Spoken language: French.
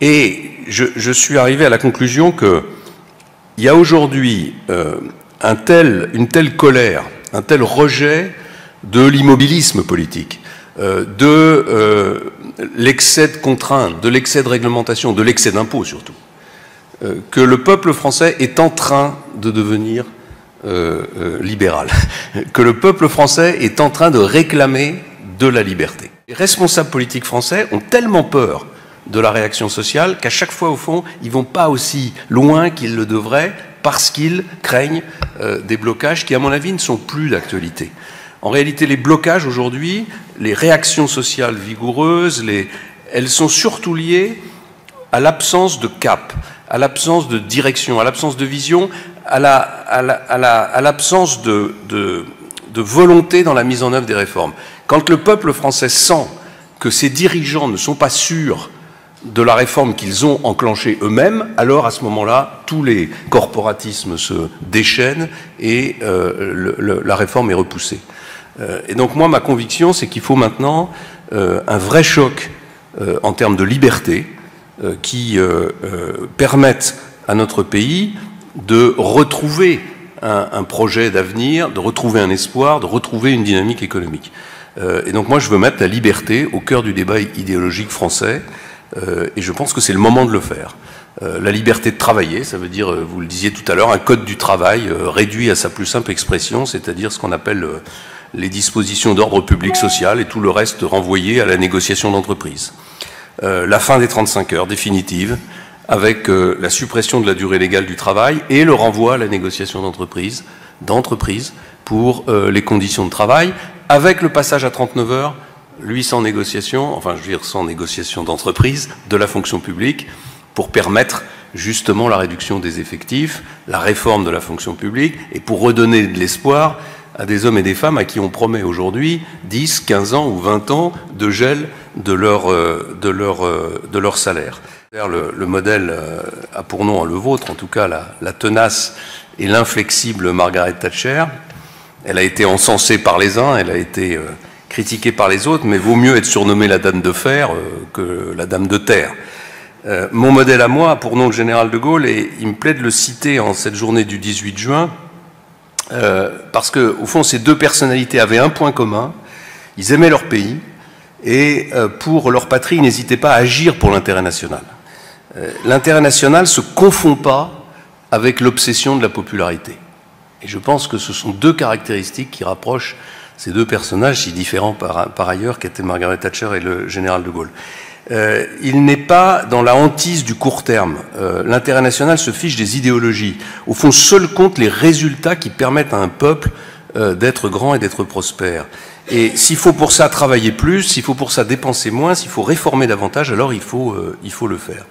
Et je suis arrivé à la conclusion qu'il y a aujourd'hui une telle colère, un tel rejet de l'immobilisme politique, de l'excès de contraintes, de l'excès de réglementation, de l'excès d'impôts surtout, que le peuple français est en train de devenir libéral, que le peuple français est en train de réclamer de la liberté. Les responsables politiques français ont tellement peur de la réaction sociale qu'à chaque fois, au fond, ils ne vont pas aussi loin qu'ils le devraient parce qu'ils craignent des blocages qui, à mon avis, ne sont plus d'actualité. En réalité, les blocages aujourd'hui, les réactions sociales vigoureuses, elles sont surtout liées à l'absence de cap, à l'absence de direction, à l'absence de vision, à l'absence de volonté dans la mise en œuvre des réformes. Quand le peuple français sent que ses dirigeants ne sont pas sûrs de la réforme qu'ils ont enclenchée eux-mêmes, alors à ce moment-là, tous les corporatismes se déchaînent et la réforme est repoussée. Et donc moi, ma conviction, c'est qu'il faut maintenant un vrai choc en termes de liberté qui permette à notre pays de retrouver un projet d'avenir, de retrouver un espoir, de retrouver une dynamique économique. Et donc moi, je veux mettre la liberté au cœur du débat idéologique français, et je pense que c'est le moment de le faire. La liberté de travailler, ça veut dire, vous le disiez tout à l'heure, un code du travail réduit à sa plus simple expression, c'est-à-dire ce qu'on appelle les dispositions d'ordre public social et tout le reste renvoyé à la négociation d'entreprise. La fin des 35 heures définitive, avec la suppression de la durée légale du travail et le renvoi à la négociation d'entreprise pour les conditions de travail, avec le passage à 39 heures, lui sans négociation, enfin je veux dire sans négociation d'entreprise, de la fonction publique, pour permettre justement la réduction des effectifs, la réforme de la fonction publique, et pour redonner de l'espoir à des hommes et des femmes à qui on promet aujourd'hui 10, 15 ans ou 20 ans de gel de leur salaire. Le modèle a pour nom le vôtre, en tout cas la tenace et l'inflexible Margaret Thatcher. Elle a été encensée par les uns, elle a été critiquée par les autres, mais vaut mieux être surnommée la dame de fer que la dame de terre. Mon modèle à moi a pour nom le général de Gaulle, et il me plaît de le citer en cette journée du 18 juin, parce que, au fond, ces deux personnalités avaient un point commun: ils aimaient leur pays, et pour leur patrie, ils n'hésitaient pas à agir pour l'intérêt national. L'intérêt national ne se confond pas avec l'obsession de la popularité. Et je pense que ce sont deux caractéristiques qui rapprochent ces deux personnages si différents par ailleurs qu'étaient Margaret Thatcher et le général de Gaulle. Il n'est pas dans la hantise du court terme. L'intérêt national se fiche des idéologies. Au fond, seuls comptent les résultats qui permettent à un peuple d'être grand et d'être prospère. Et s'il faut pour ça travailler plus, s'il faut pour ça dépenser moins, s'il faut réformer davantage, alors il faut le faire.